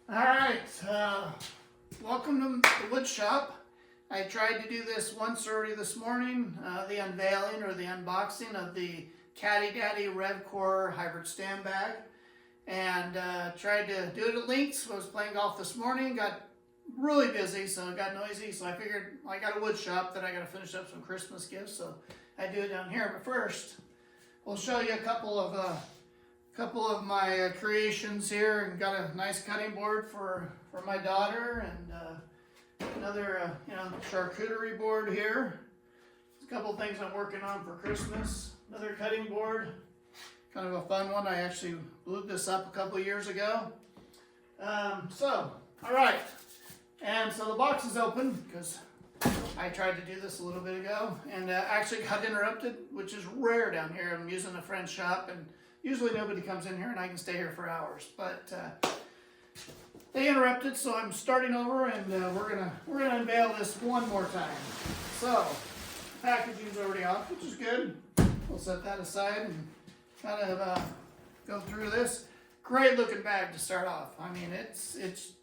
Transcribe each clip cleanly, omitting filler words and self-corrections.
All right, welcome to the wood shop. I tried to do this once already this morning, the unveiling or the unboxing of the Caddy RevCore hybrid stand bag, and tried to do it at Links. I was playing golf this morning, got really busy, so it got noisy, so I figured I got a wood shop that I got to finish up some Christmas gifts, so I do it down here. But first, we'll show you a couple of my creations here, and got a nice cutting board for my daughter, and another charcuterie board here. A couple of things I'm working on for Christmas. Another cutting board, kind of a fun one. I actually glued this up a couple of years ago. All right, and so the box is open because I tried to do this a little bit ago, and actually got interrupted, which is rare down here. I'm using a friend's shop, and usually nobody comes in here and I can stay here for hours, but they interrupted, so I'm starting over, and we're gonna unveil this one more time. So packaging's already off, which is good. We'll set that aside and kind of go through this. Great looking bag to start off. I mean, it's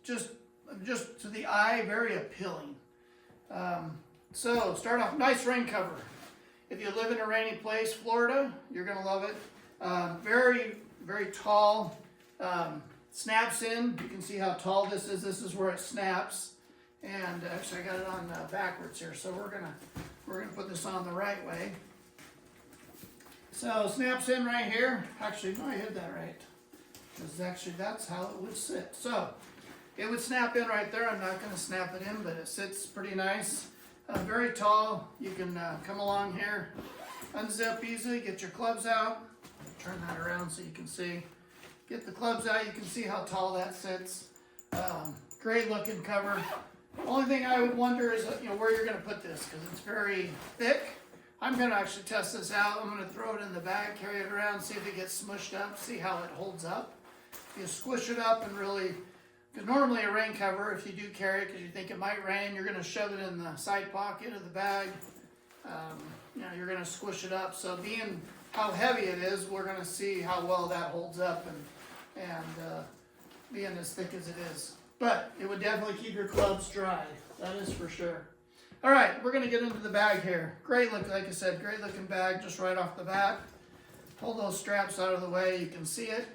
just to the eye very appealing. So start off, nice rain cover. If you live in a rainy place, Florida, you're gonna love it. Very, very tall, snaps in. You can see how tall this is. This is where it snaps. And actually I got it on backwards here, so we're gonna put this on the right way. So snaps in right here. Actually, no, I hit that right. Because actually that's how it would sit. So it would snap in right there. I'm not gonna snap it in, but it sits pretty nice. Very tall. You can come along here, unzip easily, get your clubs out. Turn that around so you can see. Get the clubs out, you can see how tall that sits. Great looking cover. Only thing I would wonder is where you're going to put this, because it's very thick. I'm going to actually test this out. I'm going to throw it in the bag, carry it around, see if it gets smushed up, see how it holds up. You squish it up and really, because normally a rain cover, if you do carry it because you think it might rain, you're going to shove it in the side pocket of the bag. You're going to squish it up. So being how heavy it is, we're going to see how well that holds up and being as thick as it is. But it would definitely keep your clubs dry. That is for sure. All right, we're going to get into the bag here. Great look, like I said, great looking bag just right off the bat. Pull those straps out of the way. You can see it.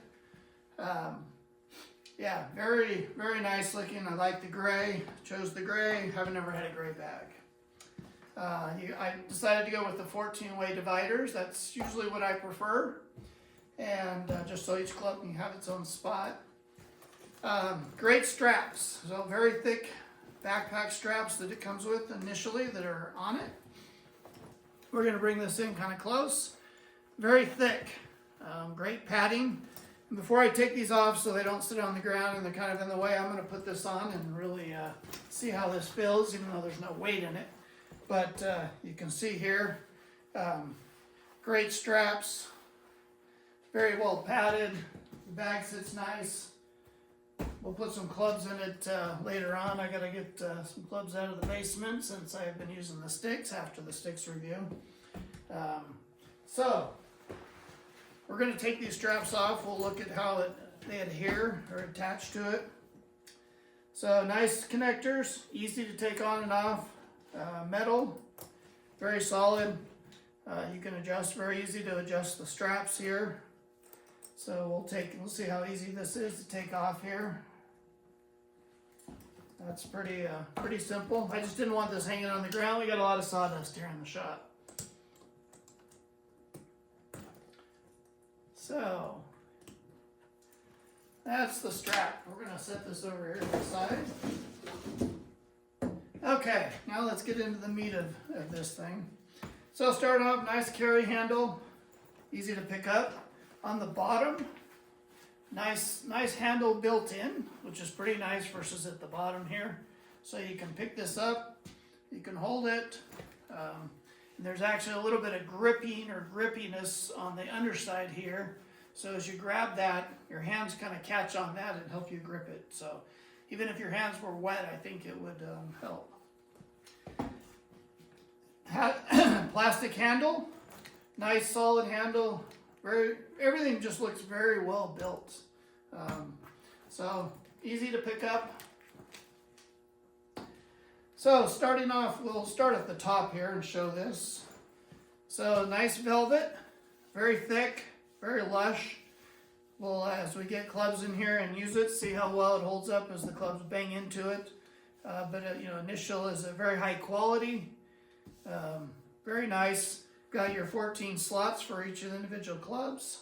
Yeah, very, very nice looking. I like the gray. Chose the gray. Haven't ever had a gray bag. I decided to go with the 14-way dividers. That's usually what I prefer. And just so each club can have its own spot. Great straps. So very thick backpack straps that it comes with initially that are on it. We're going to bring this in kind of close. Very thick. Great padding. And before I take these off so they don't sit on the ground and they're kind of in the way, I'm going to put this on and really see how this feels, even though there's no weight in it. But you can see here, great straps, very well padded. The bag sits nice. We'll put some clubs in it later on. I got to get some clubs out of the basement since I have been using the sticks after the sticks review. So we're going to take these straps off. We'll look at how they adhere or attach to it. So nice connectors, easy to take on and off. Metal, very solid. You can adjust, very easy to adjust the straps here. So we'll see how easy this is to take off here. That's pretty simple. I just didn't want this hanging on the ground. We got a lot of sawdust here in the shop. So that's the strap. We're gonna set this over here to the side. Okay, now let's get into the meat of this thing. So start off, nice carry handle, easy to pick up. On the bottom, nice handle built in, which is pretty nice versus at the bottom here. So you can pick this up, you can hold it. And there's actually a little bit of gripping or grippiness on the underside here. So as you grab that, your hands kind of catch on that and help you grip it. So even if your hands were wet, I think it would help. Plastic handle, nice solid handle. Everything just looks very well built. So easy to pick up. So starting off, we'll start at the top here and show this. So nice velvet, very thick, very lush. Well, as we get clubs in here and use it, see how well it holds up as the clubs bang into it. Initial is a very high quality, very nice. Got your 14 slots for each of the individual clubs.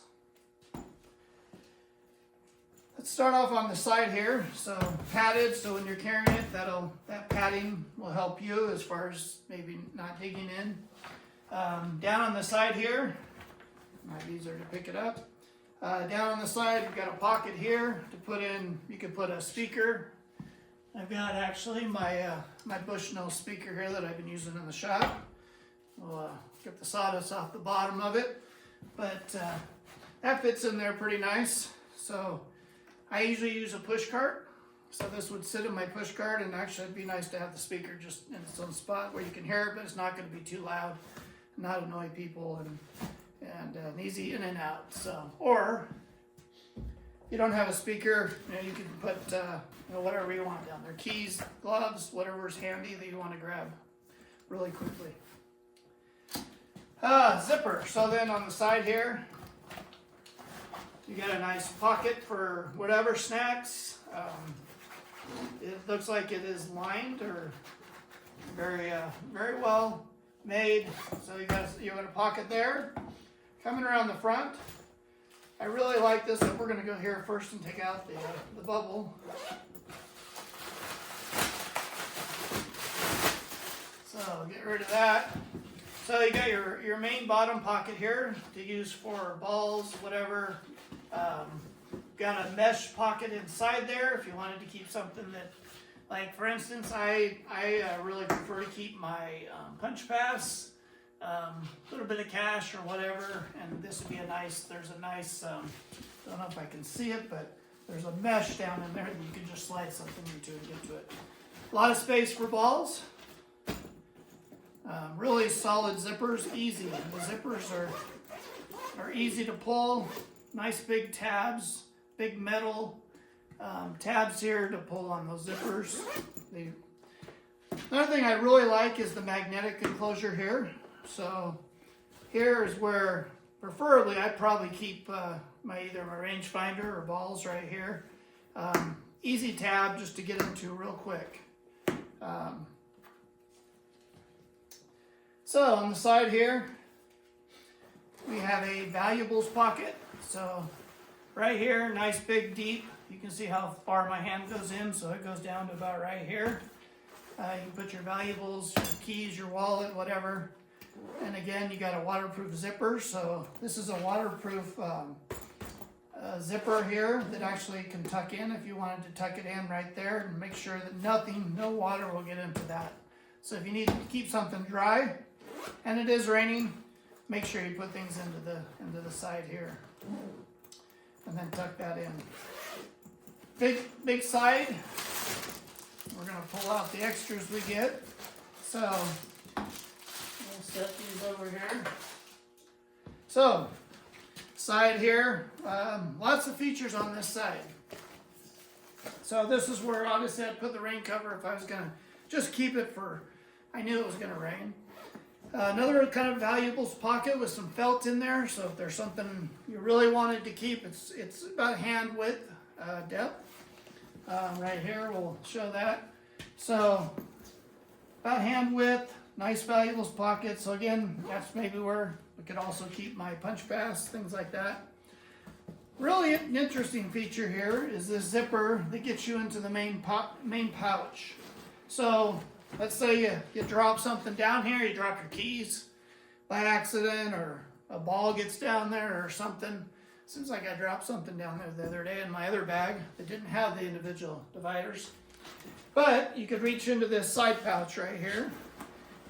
Let's start off on the side here. So padded, so when you're carrying it, that padding will help you as far as maybe not digging in. Down on the side here, might be easier to pick it up. Down on the side, we've got a pocket here to put in. You can put a speaker. I've got actually my Bushnell speaker here that I've been using in the shop. We'll get the sawdust off the bottom of it, but that fits in there pretty nice. So I usually use a push cart. So this would sit in my push cart, and actually it'd be nice to have the speaker just in its own spot where you can hear it, but it's not going to be too loud, not annoy people, and easy in and out. So, or you don't have a speaker, you can put whatever you want down there, keys, gloves, whatever's handy that you want to grab really quickly. Zipper. So then on the side here, you got a nice pocket for whatever snacks. It looks like it is lined or very well made. So you got a pocket there. Coming around the front, I really like this. We're going to go here first and take out the bubble. So get rid of that. So you got your main bottom pocket here to use for balls, whatever. Got a mesh pocket inside there if you wanted to keep something that, like for instance, I really prefer to keep my punch pass, a little bit of cash or whatever, and this would be there's a nice, don't know if I can see it, but there's a mesh down in there that you can just slide something into and get to it. A lot of space for balls. Really solid zippers, easy. The zippers are easy to pull. Nice big tabs, big metal tabs here to pull on those zippers. Another thing I really like is the magnetic enclosure here. So here is where, preferably, I'd probably keep either my rangefinder or balls right here. Easy tab just to get into real quick. So on the side here, we have a valuables pocket. So right here, nice big deep. You can see how far my hand goes in, so it goes down to about right here. You can put your valuables, your keys, your wallet, whatever. And again, you got a waterproof zipper. So this is a waterproof zipper here that actually can tuck in if you wanted to tuck it in right there, and make sure that no water will get into that. So if you need to keep something dry, and it is raining, make sure you put things into the side here, and then tuck that in. Big side. We're gonna pull out the extras we get. So we'll set these over here. So side here, lots of features on this side. So this is where obviously I'd put the rain cover if I was gonna just keep it for, I knew it was gonna rain. Another kind of valuables pocket with some felt in there, so if there's something you really wanted to keep, it's about hand width depth. Right here, we'll show that. So about hand width, nice valuables pocket. So again, that's maybe where we could also keep my punch pass, things like that. Really an interesting feature here is this zipper that gets you into the main pouch. So let's say you drop something down here, you drop your keys by accident, or a ball gets down there or something. Seems like I dropped something down there the other day in my other bag that didn't have the individual dividers. But you could reach into this side pouch right here,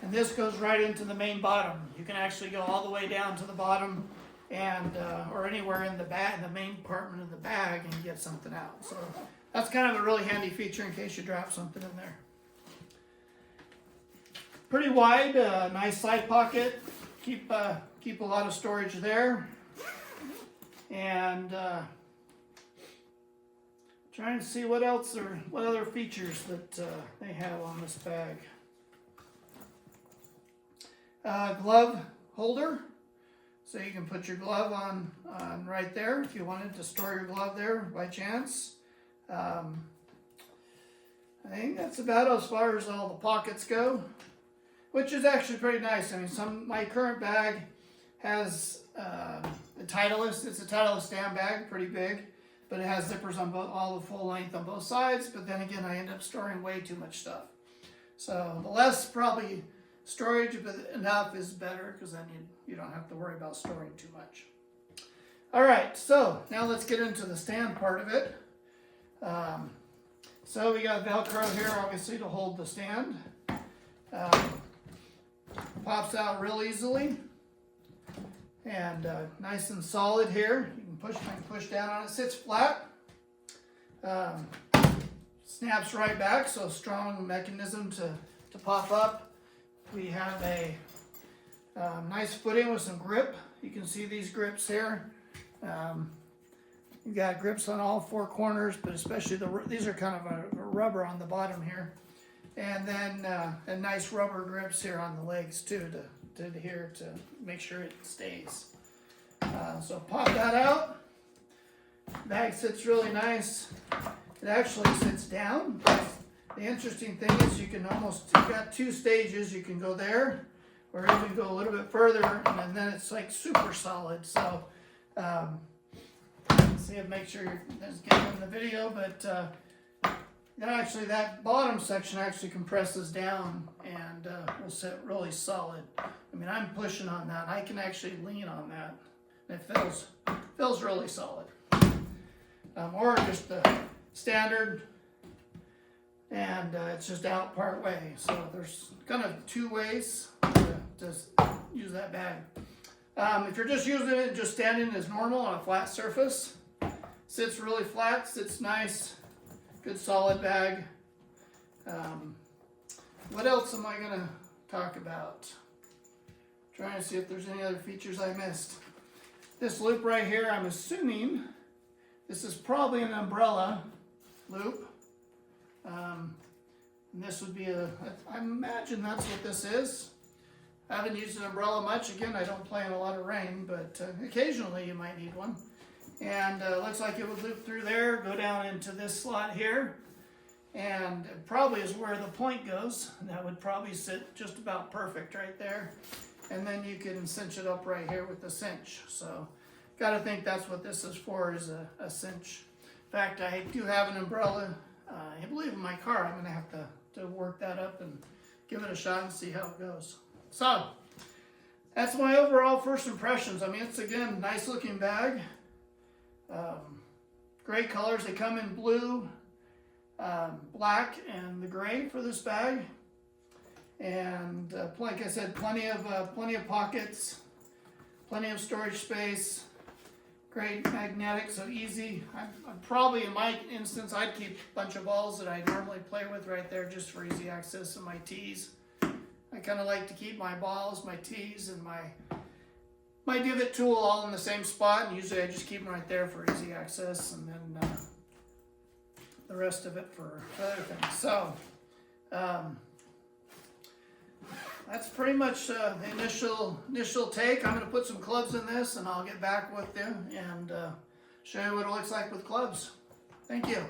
and this goes right into the main bottom. You can actually go all the way down to the bottom, and or anywhere in the bag, the main compartment of the bag, and get something out. So that's kind of a really handy feature in case you drop something in there. Pretty wide, nice side pocket. Keep a lot of storage there. And Trying to see what else or what other features that they have on this bag. Glove holder, so you can put your glove on right there if you wanted to store your glove there by chance. I think that's about as far as all the pockets go, which is actually pretty nice. I mean, my current bag has the Titleist. It's a Titleist stand bag, pretty big, but it has zippers on all the full length on both sides. But then again, I end up storing way too much stuff. So the less probably storage, but enough is better, because then you don't have to worry about storing too much. All right, so now let's get into the stand part of it. So we got Velcro here, obviously, to hold the stand. Pops out real easily, and nice and solid here. You can push down on it. Sits flat. Snaps right back, so strong mechanism to pop up. We have a nice footing with some grip. You can see these grips here. You've got grips on all four corners, but especially these are kind of a rubber on the bottom here. And then a nice rubber grips here on the legs too to make sure it stays. So pop that out. Bag sits really nice. It actually sits down. The interesting thing is you've got two stages. You can go there, or you can go a little bit further, and then it's like super solid. So, see if make sure you're getting in the video, but actually that bottom section actually compresses down and will sit really solid. I mean, I'm pushing on that. I can actually lean on that, and it feels really solid. Or just the standard. And it's just out part way. So there's kind of two ways to use that bag. If you're just using it, just standing as normal on a flat surface, sits really flat, sits nice, good solid bag. What else am I going to talk about? Trying to see if there's any other features I missed. This loop right here, I'm assuming this is probably an umbrella loop. And this would be I imagine that's what this is. I haven't used an umbrella much. Again, I don't play in a lot of rain, but occasionally you might need one. And looks like it would loop through there, go down into this slot here, and it probably is where the point goes. And that would probably sit just about perfect right there. And then you can cinch it up right here with the cinch. So, got to think that's what this is for, is a cinch. In fact, I do have an umbrella. I believe in my car. I'm going to have to work that up and give it a shot and see how it goes. So, that's my overall first impressions. I mean, it's, again, nice looking bag. Great colors. They come in blue, black, and the gray for this bag. And like I said, plenty of pockets, plenty of storage space. Great magnetic, so easy. I'm probably, in my instance, I'd keep a bunch of balls that I normally play with right there just for easy access, and my tees. I kind of like to keep my balls, my tees, and my divot tool all in the same spot, and usually I just keep them right there for easy access, and then the rest of it for other things. So, that's pretty much the initial take. I'm going to put some clubs in this, and I'll get back with you and show you what it looks like with clubs. Thank you.